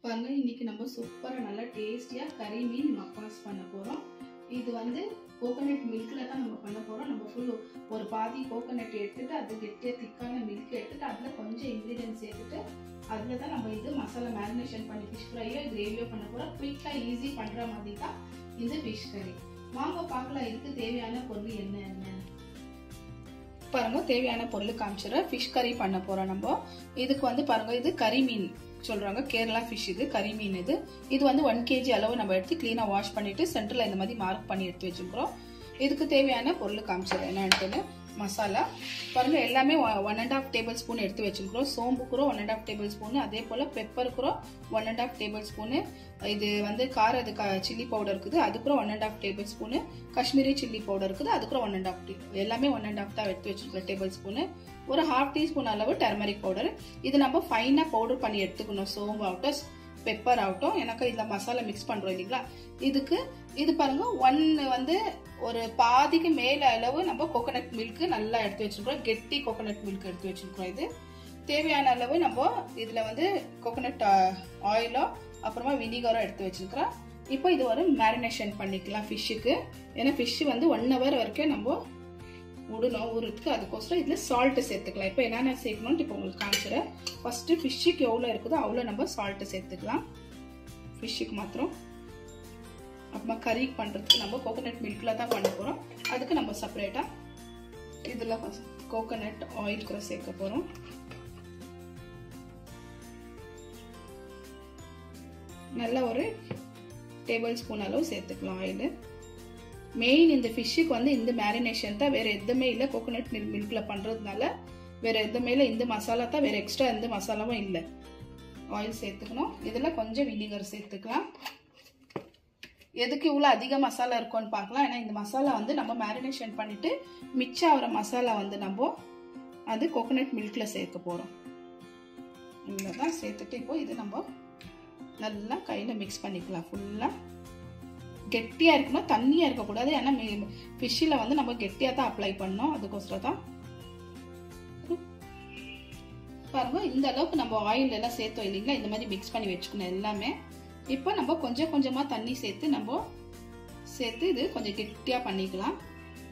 பாருங்க இன்னைக்கு நம்ம சூப்பரா நல்லா டேஸ்டியா கறி மீன் மப்பாஸ் பண்ண போறோம். இது வந்து கோகனட் மில்க்ல தான் நம்ம பண்ண போறோம். நம்ம ஃபுல் ஒரு பாதி கோகனட் எடுத்துட்டு அது கெட்டியா திக்கான மில்க் எடுத்துட்டு அதுல கொஞ்சம் இன்கிரிடியன்ஸ் சேர்த்துட்டு அதுல தான் நம்ம இது மசாலா மேரினேஷன் பண்ணி ஃபிஷ் ஃப்ரையோ கிரேவியோ பண்ண போறோம். குயிக்கா ஈஸி பண்ற மாதிரி தான் இந்த ஃபிஷ் கறி. வாங்க பார்க்கலாம் இதுக்கு தேவையான பொருள் என்ன. பாருங்க தேவையான பொருள் காமிச்சிடுறேன். ஃபிஷ் கறி பண்ண போறோம் நம்ம. இதுக்கு வந்து பாருங்க இது கறி மீன் சொல்றாங்க, கேரளா ஃபிஷ். இது கறி மீன். இது வந்து 1 kg அளவு நம்ம எடுத்து கிளீனா வாஷ் பண்ணிட்டு சென்டர்ல இந்த மாதிரி மார்க் பண்ணி எடுத்து வச்சிருக்கிறோம். இதுக்கு தேவையான பொருள் காமிச்சிடுறேன் என்னன்னு. மசாலா பாருங்க எல்லாமே 1.5 டேபிள் ஸ்பூன் எடுத்து வச்சிருக்கிறோம். சோம்புக்குறோம் 1.5 டேபிள் ஸ்பூன், அதே போல பெப்பருக்குறோம் 1.5 டேபிள் ஸ்பூனு. இது வந்து சில்லி பவுடர் இருக்குது, அதுக்குறோம் 1.5 table spoon. Kashmiri chilli powder இருக்குது, அதுக்குறோம் 1.5 எல்லாமே 1.5 தான் எடுத்து வச்சிருக்கோம் டேபிள் ஸ்பூனு. ஒரு 1/2 டீஸ்பூன் அளவு டர்மரிக் பவுடர். இது நம்ம ஃபைனா பவுடர் பண்ணி எடுத்துக்கணும். சோம்பு ஆகட்டும் பெப்பர் ஆகட்டும். எனக்கு இதுல மசாலா மிக்ஸ் பண்றோம் இல்லைங்களா. இதுக்கு இது பாருங்க வந்து ஒரு பாதிக்கு மேல அளவு நம்ம கோகனட் மில்க் நல்லா எடுத்து வச்சிருக்கோம். கெட்டி கோகனட் மில்க் எடுத்து வச்சிருக்கோம். இது தேவையான அளவு நம்ம இதுல வந்து கோகனட் ஆயிலோ அப்புறமா வினிகரோ எடுத்து வச்சிருக்கிறோம். இப்போ இது ஒரு மேரினேஷன் பண்ணிக்கலாம் ஃபிஷ்ஷுக்கு. ஏன்னா ஃபிஷ் வந்து 1 hour வரைக்கும் நம்ம விடணும் ஊருக்கு. அதுக்கோசரம் இதுல சால்ட் சேர்த்துக்கலாம். இப்போ என்னென்ன சேர்க்கணும்னு இப்போ உங்களுக்கு காமிச்சிடுறேன். ஃபர்ஸ்ட் ஃபிஷ்ஷுக்கு எவ்வளோ இருக்குதோ அவ்வளோ நம்ம சால்ட் சேர்த்துக்கலாம் ஃபிஷ்ஷுக்கு மாத்திரம். அப்புறமா கறி பண்றதுக்கு நம்ம கோகனட் மில்க்ல தான் பண்ண போறோம். அதுக்கு நம்ம செப்பரேட்டா இதுல கோகனட் ஆயில் கூட சேர்க்க போறோம். நல்ல ஒரு டேபிள் ஸ்பூன் அளவு சேர்த்துக்கலாம் ஆயில். மெயின் இந்த ஃபிஷ்ஷுக்கு வந்து இந்த மேரினேஷன் தான், வேற எதுவுமே இல்லை. கோகனட் மில்க்ல பண்றதுனால வேற எதுவுமே இல்லை. இந்த மசாலா தான், வேற எக்ஸ்ட்ரா எந்த மசாலாவும் இல்லை. ஆயில் சேர்த்துக்கணும். இதுல கொஞ்சம் வினிகர் சேர்த்துக்கலாம். எதுக்கு இவ்வளவு அதிக மசாலா இருக்கும்னு பார்க்கலாம். ஏன்னா இந்த மசாலா வந்து நம்ம மேரினேஷன் பண்ணிட்டு மிச்சம் ஆகிற மசாலா வந்து நம்ம அது கோகனட் மில்க்ல சேர்க்க போறோம். இவ்வளவுதான் சேர்த்துட்டு இப்போ இது நம்ம நல்லா கையில மிக்ஸ் பண்ணிக்கலாம். ஃபுல்லா கெட்டியா இருக்கணும், தண்ணியா இருக்கக்கூடாது. ஏன்னா ஃபிஷ்ஷில் வந்து நம்ம கெட்டியா தான் அப்ளை பண்ணோம். அதுக்கோசரம் தான் பாருங்க இந்த அளவுக்கு நம்ம ஆயில் எல்லாம் சேர்த்தோம் இல்லைங்களா. இந்த மாதிரி மிக்ஸ் பண்ணி வச்சுக்கணும் எல்லாமே. இப்போ நம்ம கொஞ்சம் கொஞ்சமா தண்ணி சேர்த்து இது கொஞ்சம் கெட்டியா பண்ணிக்கலாம்.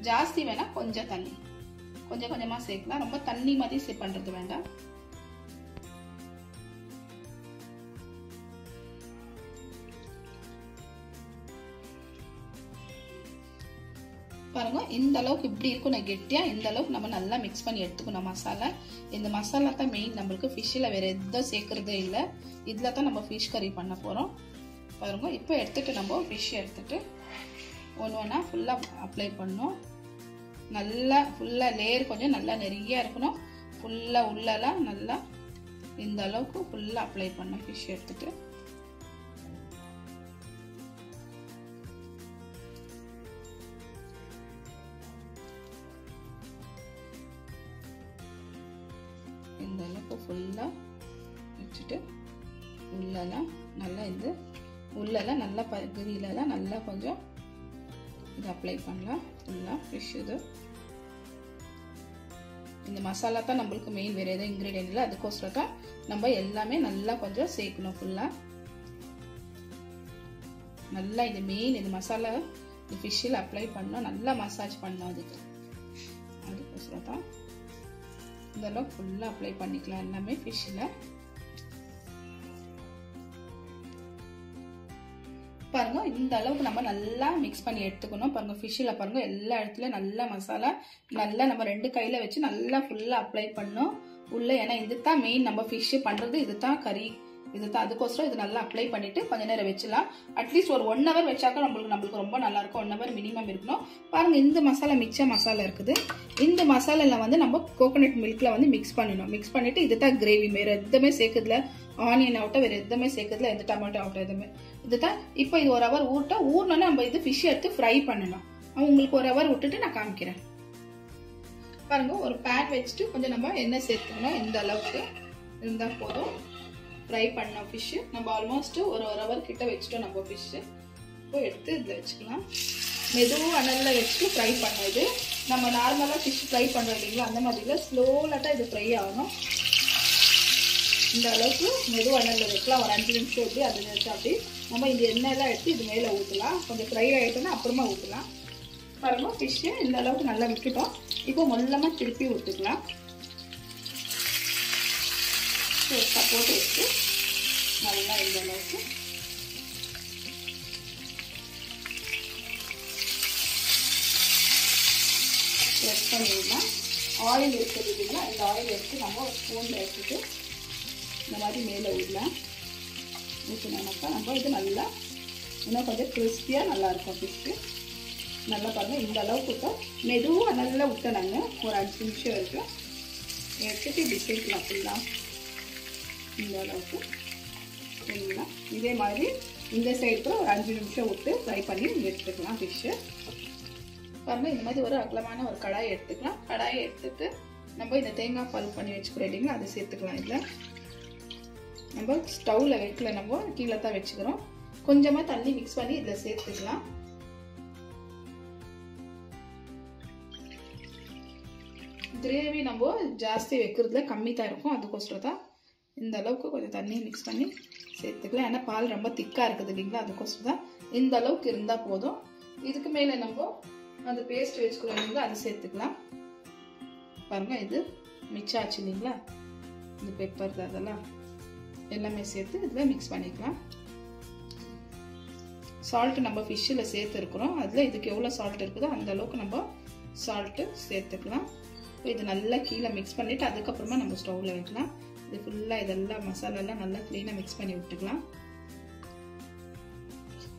ஜாஸ்தி வேணா கொஞ்சம் தண்ணி கொஞ்சம் கொஞ்சமா சேர்க்கலாம். ரொம்ப தண்ணி மாதிரி பண்றது வேண்டாம். பாருங்க இந்த அளவுக்கு இப்படி இருக்கும் கெட்டியா. இந்த அளவுக்கு நம்ம நல்லா மிக்ஸ் பண்ணி எடுத்துக்கணும் மசாலா. இந்த மசாலா தான் மெயின் நம்மளுக்கு. ஃபிஷ்ஷில் வேற எதுவும் சேர்க்கறதே இல்லை. இதுல தான் நம்ம ஃபிஷ் கறி பண்ண போறோம். பாருங்க இப்போ எடுத்துட்டு நம்ம ஃபிஷ் எடுத்துட்டு ஒவ்வொன்றா ஃபுல்லா அப்ளை பண்ணணும். நல்லா ஃபுல்லா லேயர் கொஞ்சம் நல்லா நிறைய இருக்கணும். ஃபுல்லா உள்ளலாம் நல்லா இந்த அளவுக்கு ஃபுல்லா அப்ளை பண்ணணும் ஃபிஷ் எடுத்துட்டு. இந்த அளவுக்கு ஃபுல்லா வச்சுட்டு உள்ளலாம் நல்லா உள்ளலாம் நல்லா பகுதியிலலாம் நல்லா கொஞ்சம் இது அப்ளை பண்ணலாம் ஃபுல்லா ஃபிஷ். இந்த மசாலா தான் நம்மளுக்கு மெயின், வேற எதுவும் இன்கிரீடியன்ட் இல்லை. அதுக்கோசரம் தான் நம்ம எல்லாமே நல்லா கொஞ்சம் சேர்க்கணும். ஃபுல்லா நல்லா இந்த மெயின் இந்த மசாலா இந்த ஃபிஷ்ஷில் அப்ளை பண்ணணும். நல்லா மசாஜ் பண்ணணும் அதுக்கோசரம் தான் இந்த அளவுக்கு ஃபுல்லா அப்ளை பண்ணிக்கலாம் எல்லாமே ஃபிஷ்ல. பாருங்க இந்த அளவுக்கு நம்ம நல்லா மிக்ஸ் பண்ணி எடுத்துக்கணும். பாருங்க ஃபிஷ்ல பாருங்க எல்லா இடத்துலயும் நல்லா மசாலா நல்லா நம்ம 2 கையில வச்சு நல்லா ஃபுல்லா அப்ளை பண்ணணும் உள்ள. ஏன்னா இதுதான் மெயின் நம்ம ஃபிஷ் பண்றது, இதுதான் கறி, இதுதான். அதுக்கோசரம் இது நல்லா அப்ளை பண்ணிட்டு கொஞ்ச நேரம் வச்சுலாம். அட்லீஸ்ட் ஒரு 1 hour வச்சாக்க நம்மளுக்கு ரொம்ப நல்லா இருக்கும். 1 hour மினிமம் இருக்கணும். பாருங்க இந்த மசாலா மிச்ச மசாலா இருக்குது. இந்த மசாலால வந்து நம்ம கோகனட் மில்க்ல வந்து மிக்ஸ் பண்ணணும். மிக்ஸ் பண்ணிட்டு இதுதான் கிரேவி. வேற எதுவுமே சேர்க்கறதுல ஆனியன் ஆகட்டும் வேற எதுவுமே சேர்க்கறதுல எந்த டொமேட்டோ ஆகட்டும் எதுவுமே இதுதான். இப்போ இது 1 hour ஊறணும்னா நம்ம இது ஃபிஷ் எடுத்து ஃப்ரை பண்ணணும். உங்களுக்கு 1 hour விட்டுட்டு நான் காமிக்கிறேன். பாருங்க ஒரு பேன் வச்சுட்டு கொஞ்சம் நம்ம எண்ணெய் சேர்த்துக்கணும். இந்த அளவுக்கு இருந்தா போதும். ஃப்ரை பண்ண ஃபிஷ் நம்ம ஆல்மோஸ்ட் ஒரு hour கிட்ட வச்சுட்டோம் நம்ம ஃபிஷ். இப்போ எடுத்து இதில் வச்சுக்கலாம். மெதுவாக அனலில் வச்சுட்டு ஃப்ரை பண்ணோம். இது நம்ம நார்மலாக ஃபிஷ் ஃப்ரை பண்ணுறோம் இல்லைங்களா, அந்த மாதிரி ஸ்லோலாக இது ஃப்ரை ஆகணும். இந்த அளவுக்கு மெதுவாக எண்ணெயில் வைக்கலாம். ஒரு 5 நிமிஷம் எப்படி அது வச்சு அப்படி நம்ம இந்த எண்ணெயெல்லாம் எடுத்து இது மேலே ஊற்றலாம். கொஞ்சம் ஃப்ரை ஆகிட்டோன்னா அப்புறமா ஊற்றலாம். பாருங்க ஃபிஷ்ஷு இந்த அளவுக்கு நல்லா விட்டுட்டோம். இப்போ மொல்லமாக திருப்பி விட்டுக்கலாம். போட்டு வச்சு நல்லா இந்த அளவுக்கு ப்ரெஸ் பண்ணிடலாம். ஆயில் இருக்குது இல்லைங்களா, இந்த ஆயில் எடுத்து நம்ம ஒரு ஸ்பூனில் எடுத்துட்டு இந்த மாதிரி மேலே விடலாம். ஊற்றினாக்கா நம்ம இது நல்லா இன்னும் கொஞ்சம் கிறிஸ்பியாக நல்லாயிருக்கும் ஃபிஷ்ஷு. நல்லா பாருங்கள் இந்த அளவுக்கு விட்டோம். மெதுவாக நல்லா விட்டேன் நான் ஒரு 5 நிமிஷம் வரைக்கும் எடுத்துட்டு இப்படி சேர்க்கலாம் ஃபுல்லாக இந்த அளவுக்கு சரிங்களா. இதே மாதிரி இந்த சைடு கூட ஒரு 5 நிமிஷம் விட்டு ஃப்ரை பண்ணி எடுத்துக்கலாம் ஃபிஷ்ஷு. பாருங்கள் இந்த மாதிரி ஒரு அகலமான ஒரு கடாயை எடுத்துக்கலாம். கடாயை எடுத்துட்டு நம்ம இந்த தேங்காய் பால் பண்ணி வச்சுக்கிறோம் இல்லைங்களா, அதை சேர்த்துக்கலாம். இதில் நம்ம ஸ்டவ்வில் வைக்கல, நம்ம கீழே தான் வச்சுக்கிறோம். கொஞ்சமாக தண்ணி மிக்ஸ் பண்ணி இதில் சேர்த்துக்கலாம். கிரேவி நம்ம ஜாஸ்தி வைக்கிறதுல கம்மி தான் இருக்கும், அதுக்கோசரம் தான் இந்த அளவுக்கு கொஞ்சம் தண்ணி மிக்ஸ் பண்ணி சேர்த்துக்கலாம். ஏன்னா பால் ரொம்ப திக்காக இருக்குது இல்லைங்களா, அதுக்கோசரம் தான் இந்த அளவுக்கு இருந்தால் போதும். இதுக்கு மேலே நம்ம அந்த பேஸ்ட் வச்சுக்கிறோம் இல்லைங்களா, அதை சேர்த்துக்கலாம். பாருங்கள் இது மிக்ஸ் ஆச்சு இல்லைங்களா, இந்த பெப்பர் அதெல்லாம் எல்லாமே சேர்த்து இதில் மிக்ஸ் பண்ணிக்கலாம். சால்ட்டு நம்ம ஃபிஷ்ஷில் சேர்த்துருக்குறோம், அதில் இதுக்கு எவ்வளோ சால்ட் இருக்குதோ அந்த அளவுக்கு நம்ம சால்ட்டு சேர்த்துக்கலாம். இது நல்லா கீழே மிக்ஸ் பண்ணிவிட்டு அதுக்கப்புறமா நம்ம ஸ்டவ்வில் வைக்கலாம். இது ஃபுல்லாக இதெல்லாம் மசாலாலாம் நல்லா க்ளீனாக மிக்ஸ் பண்ணி விட்டுக்கலாம்.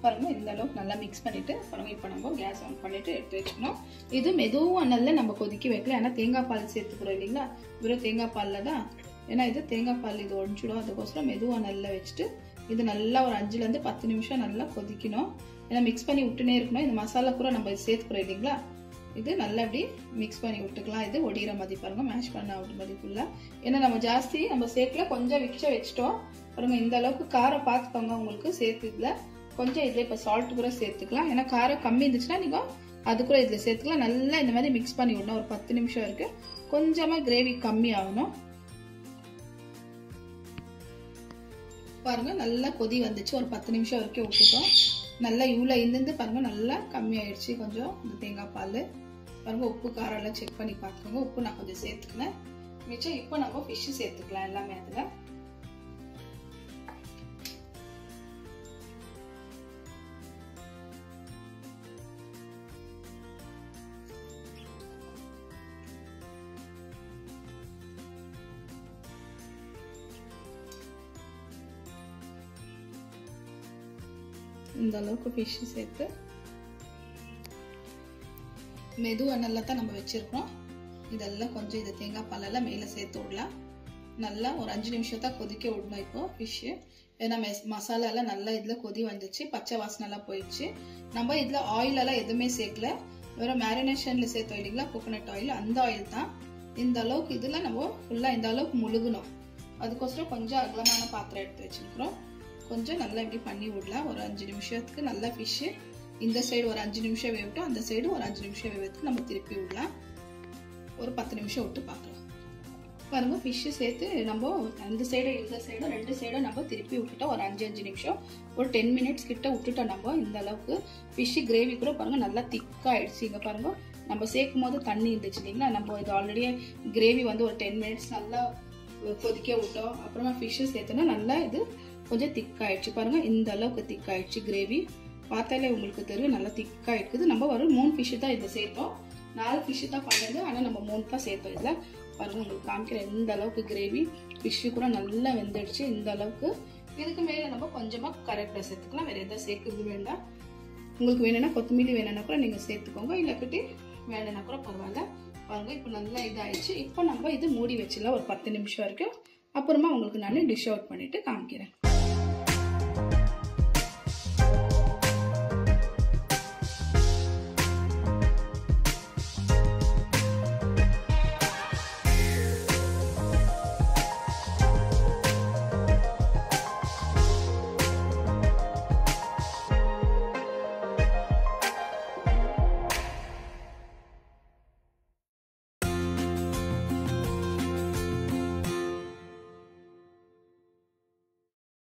பாருங்கள் இந்த அளவுக்கு நல்லா மிக்ஸ் பண்ணிவிட்டு பாருங்கள் இப்போ நம்ம கேஸ் ஆன் பண்ணிவிட்டு எடுத்து வச்சுக்கணும். இது மெதுவாக நல்லா நம்ம கொதிக்க வைக்கலாம். ஏன்னா தேங்காய் பால் சேர்த்துக்கிறோம் இல்லைங்களா, வெறும் தேங்காய் பாலில் தான். ஏன்னா இது தேங்காய் பால் இது ஒழிச்சிடும், அதுக்கோசரம் மெதுவாக நல்லா வச்சுட்டு இது நல்லா ஒரு 5லேருந்து 10 நிமிஷம் நல்லா கொதிக்கணும். ஏன்னா மிக்ஸ் பண்ணி விட்டுனே இருக்கணும். இந்த மசாலா கூட நம்ம இது சேர்த்துக்கிறோம் இல்லைங்களா, இது நல்லா அப்படி மிக்ஸ் பண்ணி விட்டுக்கலாம். இது ஒடிகிற மாதிரி பாருங்கள் மேஷ் பண்ண விட்டு மாதிரி ஃபுல்லாக. ஏன்னா நம்ம ஜாஸ்தி நம்ம சேர்க்கல, கொஞ்சம் மிக்சர் வச்சுட்டோம். பாருங்கள் இந்த அளவுக்கு காரம் பார்த்துக்கோங்க உங்களுக்கு சேர்த்து. இதில் கொஞ்சம் இதில் இப்போ சால்ட் கூட சேர்த்துக்கலாம். ஏன்னா காரம் கம்மி இருந்துச்சுன்னா நீங்கள் அது கூட இதில் சேர்த்துக்கலாம். நல்லா இந்த மாதிரி மிக்ஸ் பண்ணி விடணும். ஒரு 10 நிமிஷம் வரைக்கும் கொஞ்சமாக கிரேவி கம்மி ஆகணும். பாருங்கள் நல்லா கொதி வந்துச்சு. ஒரு 10 நிமிஷம் வரைக்கும் விட்டுட்டோம். நல்லா இவ்வளோ இருந்து பாருங்கள் நல்லா கம்மி ஆயிடுச்சு கொஞ்சம் இந்த தேங்காய் பால். பாருங்கள் உப்பு காரம் எல்லாம் செக் பண்ணி பார்த்துக்கோங்க. உப்பு நான் கொஞ்சம் சேர்த்துக்கினேன் மிச்சம். இப்போ நம்ம ஃபிஷ்ஷு சேர்த்துக்கலாம் எல்லாமே அதில். இந்த அளவுக்கு ஃபிஷ்ஷு சேர்த்து மெதுவாக நல்லா தான் நம்ம வச்சுருக்கோம். இதெல்லாம் கொஞ்சம் இது தேங்காய் பாலெல்லாம் மேலே சேர்த்து விடலாம். நல்லா ஒரு 5 நிமிஷம் தான் கொதிக்க விடணும் இப்போது ஃபிஷ்ஷு. ஏன்னா மசாலாலாம் நல்லா இதில் கொதி வந்துச்சு, பச்சை வாசனைலாம் போயிடுச்சு. நம்ம இதில் ஆயிலெல்லாம் எதுவுமே சேர்க்கல, வெறும் மேரினேஷனில் சேர்த்தோம் இல்லைங்களா கோகோனட் ஆயில், அந்த ஆயில் தான். இந்த அளவுக்கு இதில் நம்ம ஃபுல்லாக இந்த அளவுக்கு முழுகணும். அதுக்கோசரம் கொஞ்சம் அகலமான பாத்திரம் எடுத்து வச்சுருக்குறோம். கொஞ்சம் நல்லா இப்படி பண்ணி விடலாம். ஒரு 5 நிமிஷத்துக்கு நல்லா ஃபிஷ்ஷு இந்த சைடு ஒரு 5 நிமிஷம் வேகட்டும், அந்த சைடு ஒரு 5 நிமிஷம் வேகத்துக்கு நம்ம திருப்பி விடலாம். ஒரு 10 நிமிஷம் விட்டு பார்க்கலாம். பாருங்கள் ஃபிஷ்ஷு சேர்த்து நம்ம அந்த சைடு இந்த சைடு 2 சைடும் நம்ம திருப்பி விட்டுட்டோம். ஒரு 5 நிமிஷம் ஒரு 10 மினிட்ஸ் கிட்ட விட்டுட்டோம். நம்ம இந்த அளவுக்கு ஃபிஷ்ஷு கிரேவி கூட பாருங்கள் நல்லா திக்காகிடுச்சு. இங்கே பாருங்கள் நம்ம சேர்க்கும் போது தண்ணி இருந்துச்சு இல்லைங்களா, நம்ம இது ஆல்ரெடி கிரேவி வந்து ஒரு 10 மினிட்ஸ் நல்லா கொதிக்க விட்டோம். அப்புறமா ஃபிஷ்ஷு சேர்த்தோன்னா நல்லா இது கொஞ்சம் திக்காயிடுச்சு. பாருங்கள் இந்த அளவுக்கு திக்காயிடுச்சு கிரேவி. பார்த்தாலே உங்களுக்கு தெரியும் நல்லா திக்காக இருக்குது. நம்ம ஒரு 3 ஃபிஷ்ஷு தான் இதை சேர்த்தோம். 4 ஃபிஷ்ஷு தான் பண்ணது, ஆனால் நம்ம 3 தான் சேர்த்தோம் இதில். பாருங்கள் உங்களுக்கு காமிக்கிறேன் இந்த அளவுக்கு கிரேவி. ஃபிஷ்ஷு கூட நல்லா வெந்துடுச்சு இந்த அளவுக்கு. இதுக்கு மேலே நம்ம கொஞ்சமாக கரெக்டாக சேர்த்துக்கலாம். வேறு எதாவது சேர்க்குறது வேண்டாம். உங்களுக்கு வேணும்னா கொத்தமல்லி வேணும்னா கூட நீங்கள் சேர்த்துக்கோங்க, இல்லைக்கிட்டே வேணும்னா கூட பரவாயில்ல. பாருங்கள் இப்போ நல்லா இதாகிடுச்சு. இப்போ நம்ம இது மூடி வச்சிடலாம் ஒரு 10 நிமிஷம் வரைக்கும். அப்புறமா உங்களுக்கு நான் டிஷ் அவுட் பண்ணிவிட்டு காமிக்கிறேன்.